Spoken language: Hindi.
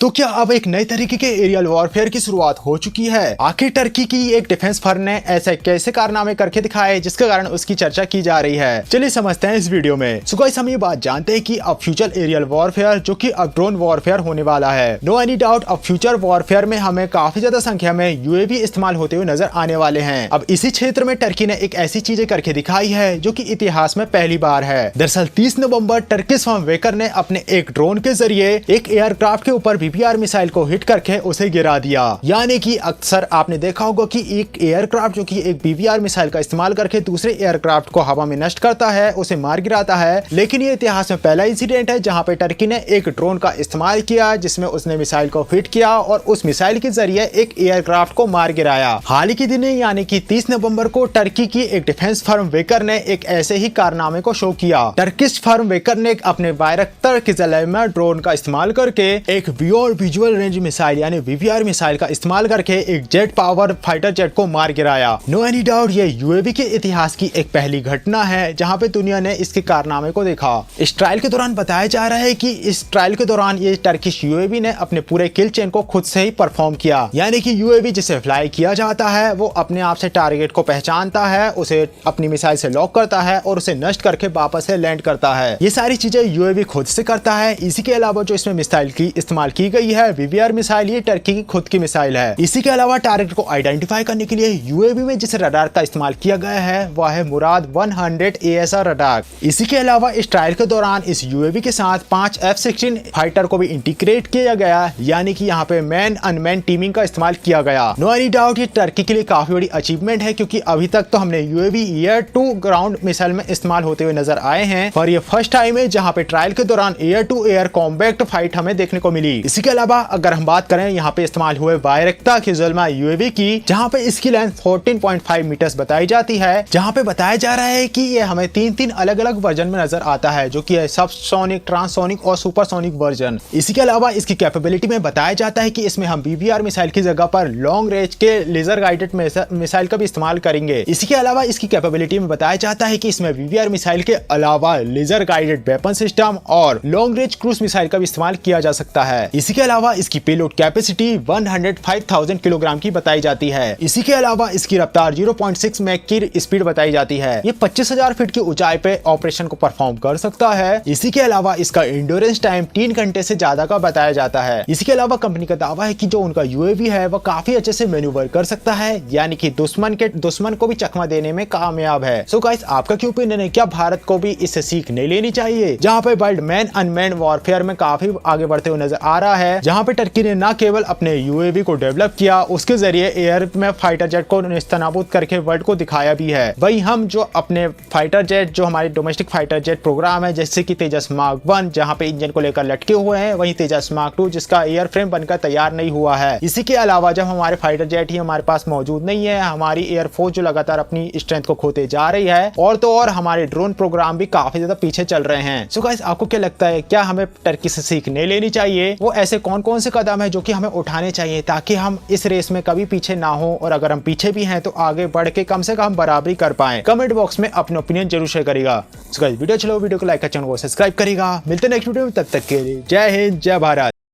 तो क्या अब एक नए तरीके के एरियल वॉरफेयर की शुरुआत हो चुकी है? आखिर टर्की की एक डिफेंस फर्म ने ऐसे कैसे कारनामे करके दिखाए जिसके कारण उसकी चर्चा की जा रही है। चलिए समझते हैं इस वीडियो में। सो गाइस, हम ये बात जानते हैं कि अब फ्यूचर एरियल वॉरफेयर जो कि अब ड्रोन वॉरफेयर होने वाला है। नो एनी डाउट, अब फ्यूचर वॉरफेयर में हमें काफी ज्यादा संख्या में यूएवी इस्तेमाल होते हुए नजर आने वाले हैं। अब इसी क्षेत्र में टर्की ने एक ऐसी चीजें करके दिखाई है जो कि इतिहास में पहली बार है। दरअसल 30 नवंबर टर्किश फर्म वेकर ने अपने एक ड्रोन के जरिए एक एयरक्राफ्ट के ऊपर वीबीआर मिसाइल को हिट करके उसे गिरा दिया। यानी कि अक्सर आपने देखा होगा कि एक एयरक्राफ्ट जो कि एक वीबीआर मिसाइल का इस्तेमाल करके दूसरे एयरक्राफ्ट को हवा में नष्ट करता है, उसे मार गिराता है, लेकिन ये इतिहास में पहला इंसिडेंट है जहां पे टर्की ने एक ड्रोन का इस्तेमाल किया जिसमें उसने मिसाइल को हिट किया और उस मिसाइल के जरिए एक एयरक्राफ्ट को मार गिराया। हाल ही के दिन यानी कि 30 नवंबर को टर्की की एक डिफेंस फर्म वेकर ने एक ऐसे ही कारनामे को शो किया। टर्किश फर्म वेकर ने अपने बायरक्तर किजलैमा ड्रोन का इस्तेमाल करके एक बियॉन्ड विजुअल रेंज मिसाइल यानी वीवीआर मिसाइल का इस्तेमाल करके एक जेट पावर फाइटर जेट को मार गिराया। नो एनी डाउट, ये यूएवी के इतिहास की एक पहली घटना है जहां पे दुनिया ने इसके कारनामे को देखा। इस ट्रायल के दौरान बताया जा रहा है कि इस ट्रायल के दौरान ये टर्किश यूएवी ने अपने पूरे किल चेन को खुद से ही परफॉर्म किया। यानी कि यूएवी जिसे फ्लाई किया जाता है वो अपने आप से टारगेट को पहचानता है, उसे अपनी मिसाइल से लॉक करता है और उसे नष्ट करके वापस से लैंड करता है। ये सारी चीजें यूएवी खुद से करता है। इसी के अलावा जो इसमें मिसाइल की इस्तेमाल की गई है वीवीआर मिसाइल, ये टर्की की खुद की मिसाइल है। इसी के अलावा टारगेट को आइडेंटिफाई करने के लिए यूएवी में जिस रडार का इस्तेमाल किया गया है वह है मुराद 100 ASR रडार। इसी के अलावा इस ट्रायल के दौरान इस यूएवी के साथ 5 F-16 फाइटर को भी इंटीग्रेट किया गया, यानी कि यहाँ पे मैन अनमैन टीमिंग का इस्तेमाल किया गया। नो एनी डाउट, ये टर्की के लिए काफी बड़ी अचीवमेंट है क्योंकि अभी तक तो हमने UAV air to ground missile में इस्तेमाल होते हुए नजर आए हैं और ये फर्स्ट टाइम है जहाँ पे ट्रायल के दौरान air to air combat fight हमें देखने को मिली। इसी के अलावा अगर हम बात करें यहाँ पे इस्तेमाल हुए बायरक्तर किजलैमा यूएवी की, जहाँ पे इसकी लेंथ 14.5 मीटर्स बताई जाती है, जहाँ पे बताया जा रहा है कि ये हमें 3 अलग अलग वर्जन में नजर आता है जो कि है सबसोनिक, ट्रांससोनिक और सुपरसोनिक वर्जन। इसी के अलावा इसकी कैपेबिलिटी में बताया जाता है कि इसमें हम वीबीआर मिसाइल की जगह पर लॉन्ग रेंज के लेजर गाइडेड मिसाइल का भी इस्तेमाल करेंगे। इसी के अलावा इसकी कैपेबिलिटी में बताया जाता है कि इसमें वीबीआर मिसाइल के अलावा लेजर गाइडेड वेपन सिस्टम और लॉन्ग रेंज क्रूज मिसाइल का भी इस्तेमाल किया जा सकता है। इसी के अलावा इसकी पेलोड कैपेसिटी 105,000 किलोग्राम की बताई जाती है। इसी के अलावा इसकी रफ्तार 0.6 मैक की स्पीड बताई जाती है। ये 25,000 फीट की ऊंचाई पे ऑपरेशन को परफॉर्म कर सकता है। इसी के अलावा इसका इंड्योरेंस टाइम 3 घंटे से ज्यादा का बताया जाता है। इसी के अलावा कंपनी का दावा है कि जो उनका यूएवी है वो काफी अच्छे से मैन्यूवर कर सकता है, यानी कि दुश्मन को भी चकमा देने में कामयाब है। सो गाइस, आपका क्या ओपिनियन है? क्या भारत को भी इससे सीख नहीं लेनी चाहिए? जहाँ पे वर्ल्ड मैन अनमैन वॉरफेयर में काफी आगे बढ़ते हुए नजर आ रहा है, जहाँ पे टर्की ने न केवल अपने यूएवी को डेवलप किया, उसके जरिए एयर में फाइटर जेट को नेस्तनाबूद करके वर्ल्ड को दिखाया भी है। वही हम जो अपने फाइटर जेट, जो हमारे डोमेस्टिक फाइटर जेट प्रोग्राम है जैसे कि तेजस मार्क 1 जहाँ पे इंजन को लेकर लटके हुए हैं, वही तेजस मार्क 2 जिसका एयर फ्रेम बनकर तैयार नहीं हुआ है। इसी के अलावा जब हमारे फाइटर जेट ही हमारे पास मौजूद नहीं है, हमारी एयरफोर्स जो लगातार अपनी स्ट्रेंथ को खोते जा रही है, और तो और हमारे ड्रोन प्रोग्राम भी काफी ज्यादा पीछे चल रहे हैं। सो गाइस, आपको क्या लगता है? क्या हमें टर्की से सीख नहीं लेनी चाहिए? वो ऐसे कौन कौन से कदम है जो कि हमें उठाने चाहिए ताकि हम इस रेस में कभी पीछे ना हो, और अगर हम पीछे भी हैं तो आगे बढ़ के कम से कम बराबरी कर पाएं? कमेंट बॉक्स में अपने ओपिनियन जरूर शेयर करिएगा। सो गाइस, वीडियो को लाइक कर चैनल को सब्सक्राइब करिएगा। मिलते हैं नेक्स्ट वीडियो में, तब तक के लिए जय हिंद, जय भारत।